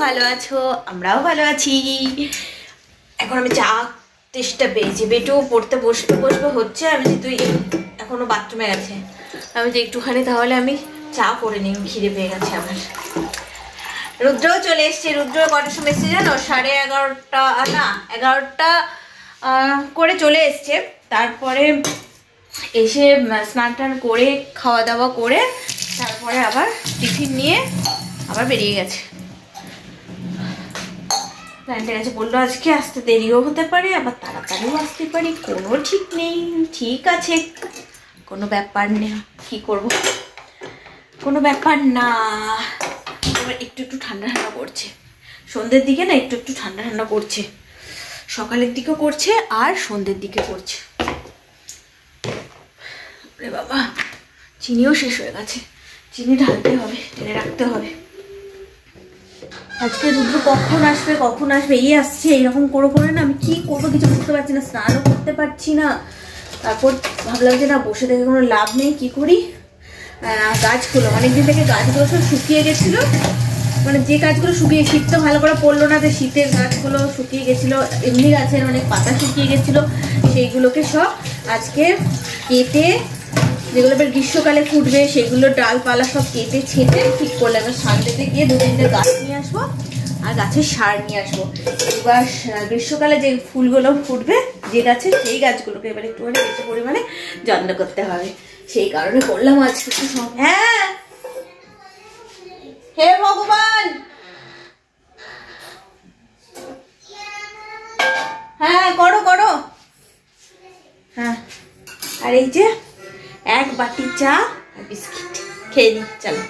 ভালো আছো, আমরাও ভালো আছি। এখন আমি চা তেষ্টা পেয়েছি, বেটু পড়তে বসবে হচ্ছে। আমি যে তুই এখনো বাথরুমে গেছে, আমি যে একটুখানি তাহলে আমি চা করে নিই, খিদে পেয়ে গেছে আমার। রুদ্রও চলে এসছে। রুদ্র কটার সময় এসছে জানো? 11:30 না 11টা করে চলে এসছে। তারপরে এসে স্নান টান করে খাওয়া দাওয়া করে তারপরে আবার টিফিন নিয়ে আবার বেরিয়ে গেছে। লাইনটা গেছে, বললো আজকে আসতে দেরিও হতে পারে, আবার তাড়াতাড়িও আসতে পারি, কোনো ঠিক নেই। ঠিক আছে, কোনো ব্যাপার নেই, কি করব, কোনো ব্যাপার না। এবার একটু একটু ঠান্ডা ঠান্ডা করছে, সন্ধ্যের দিকে না একটু একটু ঠান্ডা ঠান্ডা করছে, সকালের দিকেও করছে আর সন্ধ্যের দিকে করছে। রে বাবা, চিনিও শেষ হয়ে গেছে, চিনি ঢালতে হবে, ঢেলে রাখতে হবে। আজকে রুদ্র কখন আসবে এই আসছে, এরকম করে না আমি কি করবো কিছু বুঝতে পারছি না, স্নানও করতে পারছি না। তারপর ভাবলাম যে না বসে থেকে কোনো লাভ নেই, কি করি। গাছগুলো অনেকদিন থেকে গাছগুলো সব শুকিয়ে গেছিলো, মানে যে গাছগুলো শুকিয়ে, শীত তো ভালো করে পড়লো না, যে শীতের গাছগুলো শুকিয়ে গেছিলো, এমনি গাছের অনেক পাতা শুকিয়ে গেছিলো, সেইগুলোকে সব আজকে কেটে, যেগুলো এবার গ্রীষ্মকালে ফুটবে সেগুলো ডালপালা সব কেটে ছেটে ঠিক করলাম। এবার সানডেতে গিয়ে 2-3টে গাছ নিয়ে আসবো আর গাছের সার নিয়ে আসবো। এবার গ্রীষ্মকালে যে ফুলগুলো ফুটবে যে গাছে, সেই গাছগুলোকে এবার একটুখানি বেশি পরিমাণে যত্ন করতে হবে, সেই কারণে করলাম আজকে। হ্যাঁ, হে ভগবান, হ্যাঁ করো করো। হ্যাঁ, আর এই যে 1 বাটি চা আর বিস্কিট খেয়ে নি, চলো।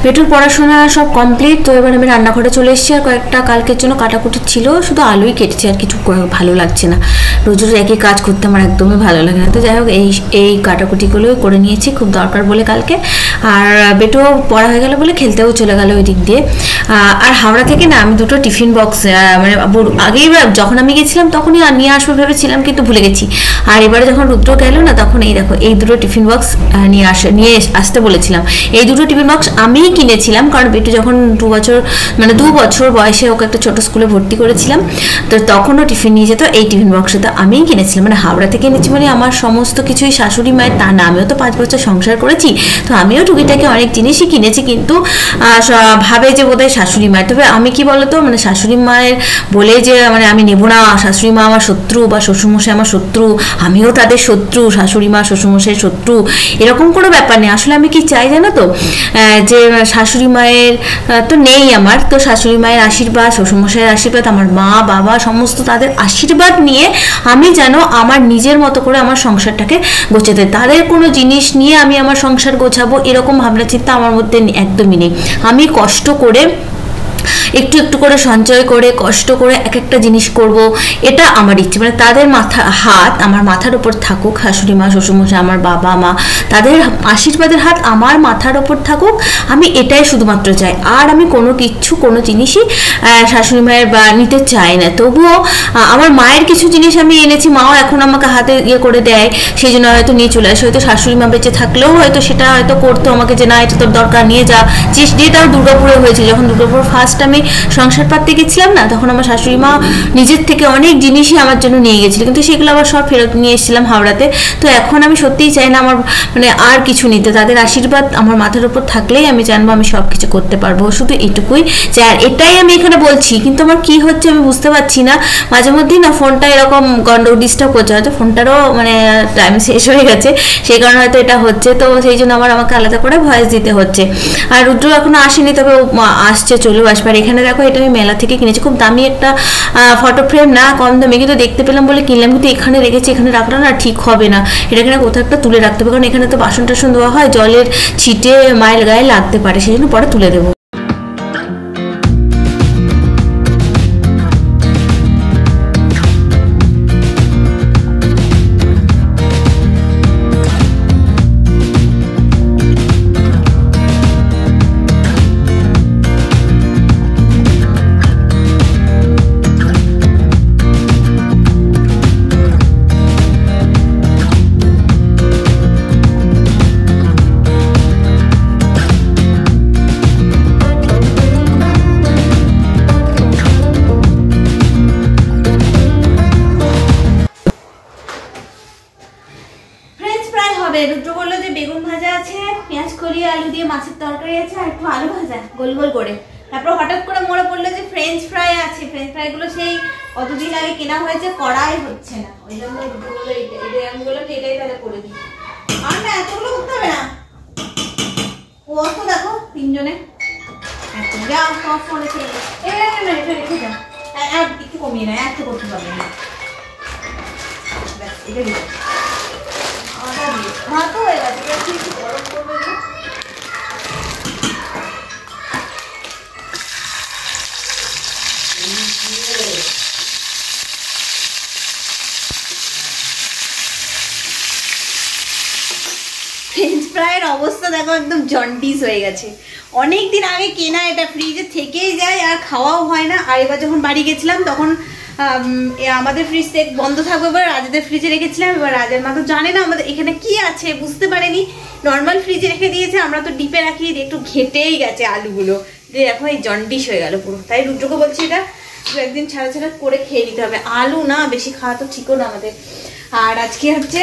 পেটুর পড়াশোনা সব কমপ্লিট, তো এবার আমি রান্নাঘরে চলে এসেছি। আর কয়েকটা কালকের জন্য কাটাকুটি ছিল, শুধু আলুই কেটেছি, আর কিছু ভালো লাগছে না। রোজ রোজ একই কাজ করতে আমার একদমই ভালো লাগে না। তো যাই হোক এই কাটাকুটিগুলোই করে নিয়েছি, খুব দরকার বলে কালকে। আর বেটু পড়া হয়ে গেল বলে খেলতেও চলে গেল ওই দিক দিয়ে। আর হাওড়া থেকে না আমি 2টো টিফিন বক্স, মানে আগেই যখন আমি গেছিলাম তখনই নিয়ে আসবো ভেবেছিলাম, কিন্তু ভুলে গেছি। আর এবারে যখন রুদ্র গেল না, তখন এই দেখো এই 2টো টিফিন বক্স নিয়ে আসতে বলেছিলাম। এই 2টো টিফিন বক্স আমি কিনেছিলাম, কারণ বেটু যখন 2 বছর বয়সে ওকে একটা ছোট স্কুলে ভর্তি করেছিলাম, তো তখনও টিফিন নিয়ে যেত এই টিফিন বক্সে। তো আমিই কিনেছিলাম, মানে হাওড়া থেকে এনেছি, মানে আমার সমস্ত কিছুই শাশুড়ি মায়ের, তা না আমিও তো 5 বছর সংসার করেছি, তো আমিও টুকিটাকি অনেক জিনিসই কিনেছি, কিন্তু ভাবে যে বোধহয় শাশুড়ি মায়ের। তবে আমি কি বলতো, মানে শাশুড়ি মায়ের বলে যে মানে আমি নেবো না, শাশুড়ি মা আমার শত্রু বা শ্বশুরমশাই আমার শত্রু, আমিও তাদের শত্রু, শাশুড়ি মা শ্বশুরমশাইয়ের শত্রু, এরকম কোনো ব্যাপার নেই। আসলে আমি কি চাই জানো তো, যে শাশুড়ি মায়ের তো নেই আমার, তো শাশুড়ি মায়ের আশীর্বাদ, শ্বশুরমশাইয়ের আশীর্বাদ, আমার মা বাবা সমস্ত তাদের আশীর্বাদ নিয়ে আমি যেন আমার নিজের মতো করে আমার সংসারটাকে গোছাতে, তাদের কোনো জিনিস নিয়ে আমি আমার সংসার গোছাবো এরকম ভাবনা চিন্তা আমার মধ্যে একদমই নেই। আমি কষ্ট করে একটু একটু করে সঞ্চয় করে কষ্ট করে এক একটা জিনিস করব, এটা আমার ইচ্ছে। মানে তাদের হাত আমার মাথার উপর থাকুক, শাশুড়ি মা শ্বশুরমশাই আমার বাবা মা, তাদের আশীর্বাদের হাত আমার মাথার উপর থাকুক, আমি এটাই শুধুমাত্র চাই। আর আমি কোনো জিনিসই শাশুড়ি মায়ের বা নিতে চাই না। তবুও আমার মায়ের কিছু জিনিস আমি এনেছি, মাও এখন আমাকে হাতে করে দেয়, সেই জন্য হয়তো নিয়ে চলে আসে। হয়তো শাশুড়ি মা বেঁচে থাকলেও হয়তো সেটা হয়তো করতো আমাকে, যে না এটা তোর দরকার নিয়ে যা। যেটা দুর্গাপুরে হয়েছিল, যখন দুর্গাপুর ফার্স্ট আমি সংসার পাততে গেছিলাম না, তখন আমার শাশুড়ি মা নিজের থেকে অনেক জিনিসই আমার জন্য নিয়ে গেছিল, কিন্তু সেগুলো আবার সব ফেরত নিয়ে এসেছিলাম হাওড়াতে। তো এখন আমি সত্যিই চাই না আমার মানে আর কিছু নিতে, তাদের আশীর্বাদ আমার মাথার উপর থাকলেই আমি জানবো আমি সব কিছু করতে পারবো, শুধু এটুকুই যে। আর এটাই আমি এখানে বলছি, কিন্তু আমার কি হচ্ছে আমি বুঝতে পারছি না। মাঝে মধ্যেই না ফোনটা এরকম ডিস্টার্ব করছে, হয়তো ফোনটারও মানে টাইম শেষ হয়ে গেছে, সেই কারণে হয়তো এটা হচ্ছে। তো সেই জন্য আমাকে আলাদা করে ভয়েস দিতে হচ্ছে। আর রুদ্র এখনো আসেনি, তবে আসছে, চলেও আসবে। আর এখানে দেখো এটা আমি মেলা থেকে কিনেছি, খুব দামি একটা ফটো ফ্রেম, না কম দামি, কিন্তু দেখতে পেলাম বলে কিনলাম। কিন্তু এখানে রেখেছি, এখানে রাখলে না ঠিক হবে না, এটা এখানে কোথাও একটা তুলে রাখতে হবে, কারণ এখানে তো বাসন টাসন দেওয়া হয়, জলের ছিটে মায়ের গায়ে লাগতে পারে, সেই জন্য পরে তুলে দেবো। ভাজা আছে, পেঁয়াজ কলি আলু দিয়ে মাছের তরকারি আছে, আর একটু আলু ভাজা গোল গোল করে। তারপর হঠাৎ করে মনে পড়লো যে ফ্রেঞ্চ ফ্রাই আছে, ফ্রেঞ্চ ফ্রাই গুলো সেই কতদিন আগে কেনা হয়েছে, করাই হচ্ছে না, ওই জন্য আমি বললাম যে এটাই তাহলে করে দিই। আর না এতগুলো করতে হবে না, ও তো দেখো তিনজনে যাও সব ফোনে ছেড়ে এটা রেখে যাও, একটু কমিয়ে নেয়, একটু করতে পারবে না, এটা দিয়ে ভাত হয়ে গেছে, একটু গরম করবে না। ফ্রেঞ্চ ফ্রাইয়ের অবস্থা দেখো একদম জন্ডিস হয়ে গেছে, অনেক দিন আগে কেনা, এটা ফ্রিজে থেকেই যায় আর খাওয়াও হয় না। আর এবার যখন বাড়ি গেছিলাম তখন আমাদের ফ্রিজ বন্ধ থাকবে, এবার রাজাদের ফ্রিজে রেখেছিলাম। এবার রাজার মা তো জানে না আমাদের এখানে কি আছে, বুঝতে পারেনি, নর্মাল ফ্রিজে রেখে দিয়েছে, আমরা তো ডিপে রাখি, একটু ঘেটেই গেছে আলুগুলো, দিয়ে দেখো এই জন্ডিস হয়ে গেল পুরো। তাই রুদ্রকে বলছি এটা একদিন ছাড়া ছাড়া করে খেয়ে নিতে হবে, আলু না বেশি খাওয়া তো ঠিকও না আমাদের। আর আজকে হচ্ছে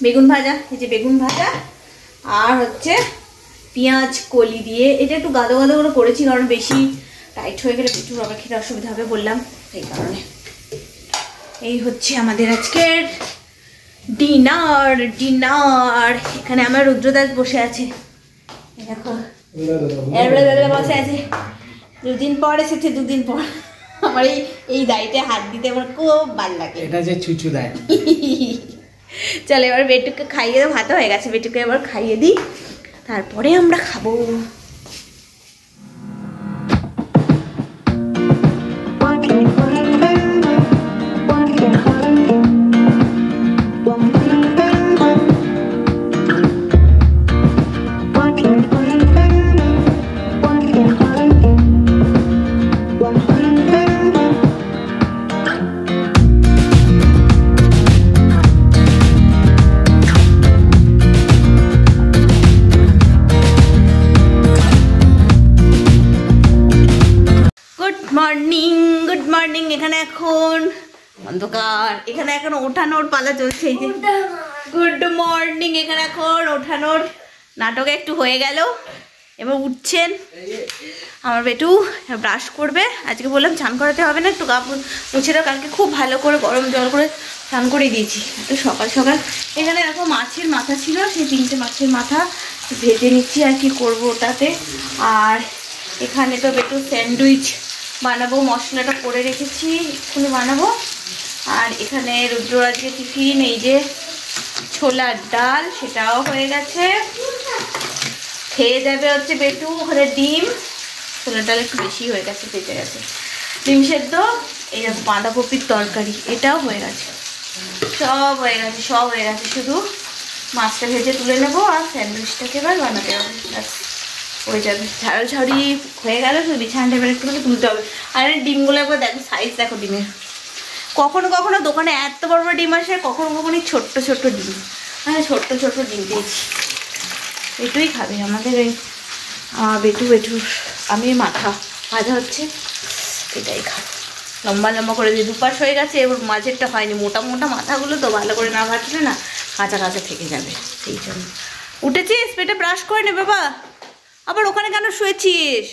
বেগুন ভাজা, এই যে বেগুন ভাজা, আর হচ্ছে পেঁয়াজ কলি দিয়ে, এটা একটু গাদো গাদো করে করেছি, কারণ বেশি টাইট হয়ে গেলে একটু আবার খেতে অসুবিধা হবে বললাম, সেই কারণে। এই হচ্ছে আমাদের আজকের ডিনার। এখানে আমার রুদ্রদাস বসে আছে, দেখো বসে আছে, দুদিন পর এসেছে, দুদিন পর। আমার এই দাড়িতে হাত দিতে আমার খুব ভালো লাগে, এটা যে চুচু দেয়। চলো এবার বেটুকে খাইয়ে দেবো, ভাত হয়ে গেছে, বেটুকে এবার খাইয়ে দিই, তারপরে আমরা খাবো। Good morning. এখানে এখন অন্ধকার, এখানে এখন ওঠানোর পালা চলছে, এই যে গুড মর্নিং। এখানে এখন ওঠানোর নাটক একটু হয়ে গেল, এবার উঠছেন আমার বেটু, ব্রাশ করবে। আজকে বললাম স্নান করাতে হবে না, একটু গা মুছে দাও, কালকে খুব ভালো করে গরম জল করে স্নান করে দিয়েছি। একটু সকাল সকাল এখানে এরকম মাছের মাথা ছিল, সেই 3টে মাছের মাথা ভেজে নিচ্ছি আর কি করবো ওটাতে। আর এখানে তো বেটু স্যান্ডউইচ বানাবো, মশলাটা করে রেখেছি, এক্ষুনি বানাবো। আর এখানে রুদ্র আজকে টিফিন এই যে ছোলার ডাল, সেটাও হয়ে গেছে, খেয়ে যাবে হচ্ছে বেটু। ওখানে ডিম, ছোলার ডাল একটু বেশি হয়ে গেছে, বেঁচে গেছে, ডিম সেদ্ধ, এই দেখো বাঁধাকপির তরকারি, এটাও হয়ে গেছে, সব হয়ে গেছে, শুধু মাছটা ভেজে তুলে নেবো আর স্যান্ডউইচটাকে এবার বানাতে হবে, হয়ে যাবে। ঝাড়ি হয়ে গেল, শুধু বিছানাটা এবার একটুখানি তুলতে হবে। আর ডিমগুলো একবার দেখো, সাইজ দেখো ডিমের, কখনো কখনো দোকানে এত বড় বড় ডিম আসে, কখনো কখনো ছোট্ট ছোট্ট ডিম, হ্যাঁ ছোট্ট ছোট্ট ডিম পেয়েছি। এটুই খাবে আমাদের ওই বেটুর, আমি মাথা ভাজা হচ্ছে, এটাই খাবো, লম্বা লম্বা করে দিয়ে দুপাশ হয়ে গেছে, এবার মাঝেরটা হয়নি, মোটা মোটা মাথাগুলো তো ভালো করে না ভাজলে না কাঁচা কাঁচা থেকে যাবে, সেই জন্য। উঠেছিস, পেটে ব্রাশ করে নে বাবা, আবার ওখানে কেন শুয়েছিস?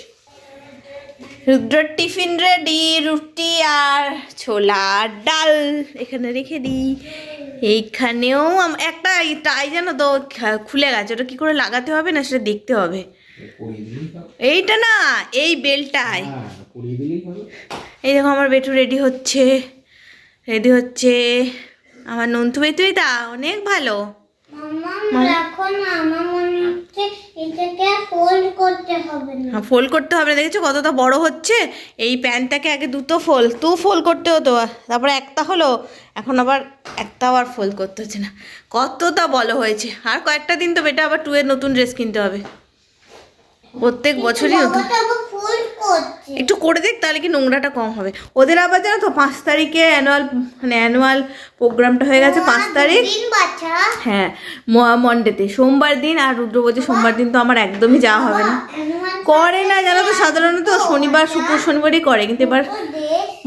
রুদ্রর টিফিন রেডি, রুটি আর ছোলা ডাল এখানে রেখে দিই। এইখানেও একটা টাই যেন তো খুলে গেছে, ওটা কি করে লাগাতে হবে না সেটা দেখতে হবে। এইটা না, এই বেলটায়। এই দেখো আমার বেটু রেডি হচ্ছে, আমার নন্তু বেতুই তা অনেক ভালো। ফোল্ড করতে হবে না, দেখেছো কতটা বড় হচ্ছে। এই প্যান্টটাকে আগে দুটো ফোল্ড করতে হতো, তারপরে একটা হলো, এখন আবার একটাও আর ফোল্ড করতে হচ্ছে না, কতটা বড় হয়েছে। আর কয়েকটা দিন তো বেটা আবার 2 এর নতুন ড্রেস কিনতে হবে, প্রত্যেক বছরই একটু করে দেখ, তাহলে কি নোংরাটা কম হবে। ওদের আবার জানো তো 5 তারিখে অ্যানুয়াল প্রোগ্রামটা হয়ে গেছে, 5 তারিখ, হ্যাঁ মন্ডেতে, সোমবার দিন। আর রুদ্র বলছে সোমবার দিন তো আমার একদমই যাওয়া হবে না, করে না জানো তো, সাধারণত শনিবার শনিবারই করে, কিন্তু এবার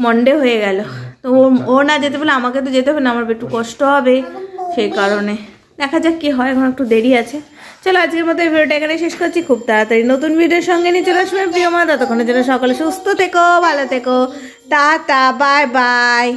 মন্ডে হয়ে গেল, তো ও না যেতে বলে আমাকে তো যেতে হবে না, আমার একটু কষ্ট হবে, সেই কারণে দেখা যাক কি হয়, এখন একটু দেরি আছে। চলো আজকের মতো এই ভিডিওটা এখানে শেষ করছি। খুব তাড়াতাড়ি নতুন ভিডিওর সঙ্গে নিয়ে চলে আসবে প্রিয় মা। ততক্ষণের জন্য সকলে সুস্থ থেকো, ভালো থেকো, টাটা, বাই বাই।